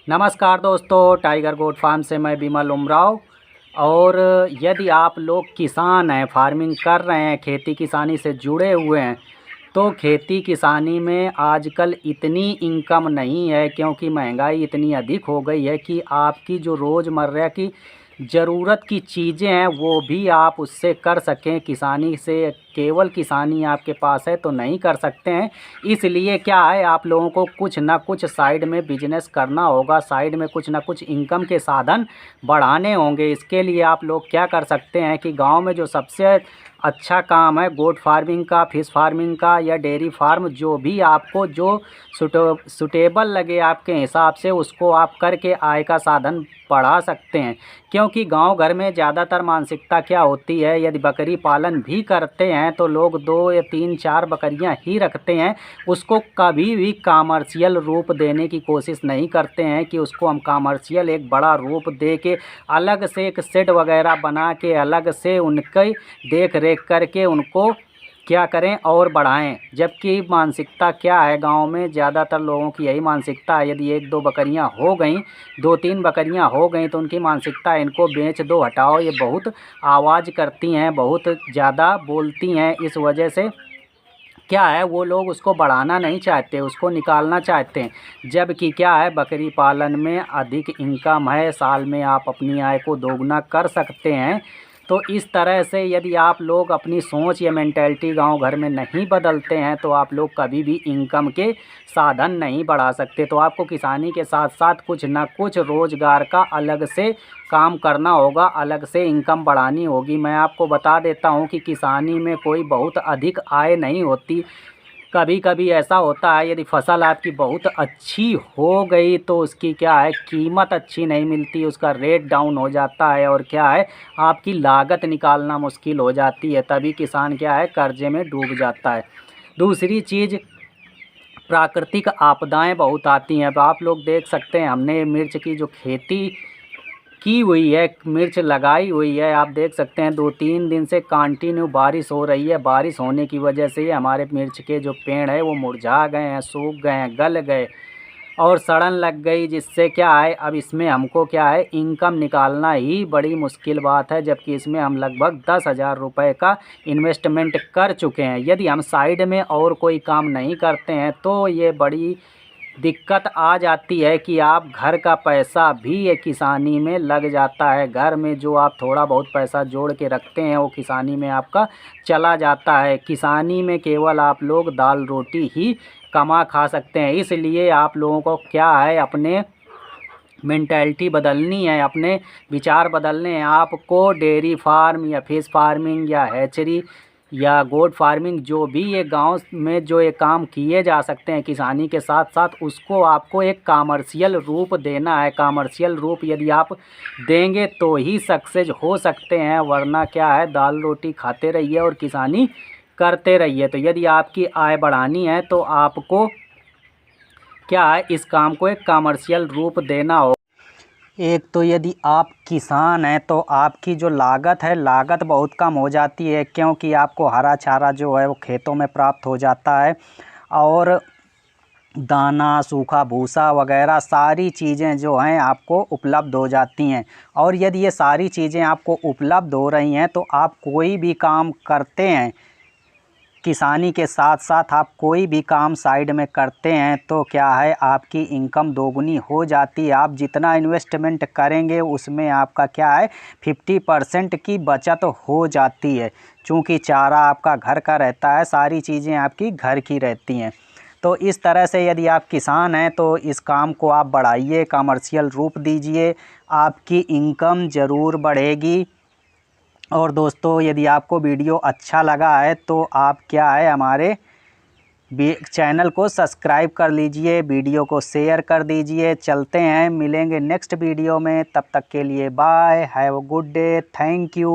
नमस्कार दोस्तों, tiger goat farm से मैं विमल उमराव। और यदि आप लोग किसान हैं, फार्मिंग कर रहे हैं, खेती किसानी से जुड़े हुए हैं, तो खेती किसानी में आजकल इतनी इनकम नहीं है, क्योंकि महंगाई इतनी अधिक हो गई है कि आपकी जो रोज़मर्रा की ज़रूरत की चीज़ें हैं वो भी आप उससे कर सकें। किसानी से केवल किसानी आपके पास है तो नहीं कर सकते हैं। इसलिए क्या है, आप लोगों को कुछ ना कुछ साइड में बिजनेस करना होगा, साइड में कुछ ना कुछ इनकम के साधन बढ़ाने होंगे। इसके लिए आप लोग क्या कर सकते हैं कि गांव में जो सबसे अच्छा काम है गोट फार्मिंग का, फिश फार्मिंग का या डेयरी फार्म, जो भी आपको जो सुटेबल लगे आपके हिसाब से, उसको आप करके आय का साधन बढ़ा सकते हैं। क्योंकि गांव घर में ज़्यादातर मानसिकता क्या होती है, यदि बकरी पालन भी करते हैं तो लोग 2 या 3-4 बकरियां ही रखते हैं। उसको कभी भी कमर्शियल रूप देने की कोशिश नहीं करते हैं कि उसको हम कमर्शियल एक बड़ा रूप दे के अलग से एक शेड वगैरह बना के अलग से उनकी देख रेख करके उनको क्या करें और बढ़ाएं। जबकि मानसिकता क्या है, गांव में ज़्यादातर लोगों की यही मानसिकता है, यदि 1-2 बकरियां हो गई, 2-3 बकरियां हो गई, तो उनकी मानसिकता है इनको बेच दो, हटाओ, ये बहुत आवाज़ करती हैं, बहुत ज़्यादा बोलती हैं। इस वजह से क्या है, वो लोग उसको बढ़ाना नहीं चाहते, उसको निकालना चाहते हैं। जबकि क्या है, बकरी पालन में अधिक इनकम है, साल में आप अपनी आय को दोगुना कर सकते हैं। तो इस तरह से यदि आप लोग अपनी सोच या मेंटेलिटी गांव घर में नहीं बदलते हैं तो आप लोग कभी भी इनकम के साधन नहीं बढ़ा सकते। तो आपको किसानी के साथ साथ कुछ ना कुछ रोज़गार का अलग से काम करना होगा, अलग से इनकम बढ़ानी होगी। मैं आपको बता देता हूं कि किसानी में कोई बहुत अधिक आय नहीं होती। कभी कभी ऐसा होता है, यदि फसल आपकी बहुत अच्छी हो गई तो उसकी क्या है, कीमत अच्छी नहीं मिलती, उसका रेट डाउन हो जाता है, और क्या है, आपकी लागत निकालना मुश्किल हो जाती है। तभी किसान क्या है, कर्जे में डूब जाता है। दूसरी चीज़, प्राकृतिक आपदाएं बहुत आती हैं। अब आप लोग देख सकते हैं, हमने मिर्च की जो खेती की हुई है, मिर्च लगाई हुई है, आप देख सकते हैं 2-3 दिन से कंटिन्यू बारिश हो रही है। बारिश होने की वजह से हमारे मिर्च के जो पेड़ है वो मुरझा गए हैं, सूख गए हैं, गल गए और सड़न लग गई। जिससे क्या है, अब इसमें हमको क्या है, इनकम निकालना ही बड़ी मुश्किल बात है। जबकि इसमें हम लगभग 10,000 रुपये का इन्वेस्टमेंट कर चुके हैं। यदि हम साइड में और कोई काम नहीं करते हैं तो ये बड़ी दिक्कत आ जाती है कि आप घर का पैसा भी ये किसानी में लग जाता है। घर में जो आप थोड़ा बहुत पैसा जोड़ के रखते हैं वो किसानी में आपका चला जाता है। किसानी में केवल आप लोग दाल रोटी ही कमा खा सकते हैं। इसलिए आप लोगों को क्या है, अपने मेंटालिटी बदलनी है, अपने विचार बदलने हैं। आपको डेयरी फार्म या फिश फार्मिंग या हैचरी या गोट फार्मिंग, जो भी ये गांव में जो ये काम किए जा सकते हैं किसानी के साथ साथ, उसको आपको एक कमर्शियल रूप देना है। कमर्शियल रूप यदि आप देंगे तो ही सक्सेस हो सकते हैं, वरना क्या है, दाल रोटी खाते रहिए और किसानी करते रहिए। तो यदि आपकी आय बढ़ानी है तो आपको क्या है, इस काम को एक कमर्शियल रूप देना हो। एक तो यदि आप किसान हैं तो आपकी जो लागत है, लागत बहुत कम हो जाती है, क्योंकि आपको हरा चारा जो है वो खेतों में प्राप्त हो जाता है, और दाना, सूखा भूसा वगैरह सारी चीज़ें जो हैं आपको उपलब्ध हो जाती हैं। और यदि ये सारी चीज़ें आपको उपलब्ध हो रही हैं तो आप कोई भी काम करते हैं, किसानी के साथ साथ आप कोई भी काम साइड में करते हैं तो क्या है, आपकी इनकम दोगुनी हो जाती है। आप जितना इन्वेस्टमेंट करेंगे उसमें आपका क्या है, 50% की बचत हो जाती है। चूँकि चारा आपका घर का रहता है, सारी चीज़ें आपकी घर की रहती हैं। तो इस तरह से यदि आप किसान हैं तो इस काम को आप बढ़ाइए, कमर्शियल रूप दीजिए, आपकी इनकम ज़रूर बढ़ेगी। और दोस्तों, यदि आपको वीडियो अच्छा लगा है तो आप क्या है, हमारे चैनल को सब्सक्राइब कर लीजिए, वीडियो को शेयर कर दीजिए। चलते हैं, मिलेंगे नेक्स्ट वीडियो में, तब तक के लिए bye, have a good day, thank you.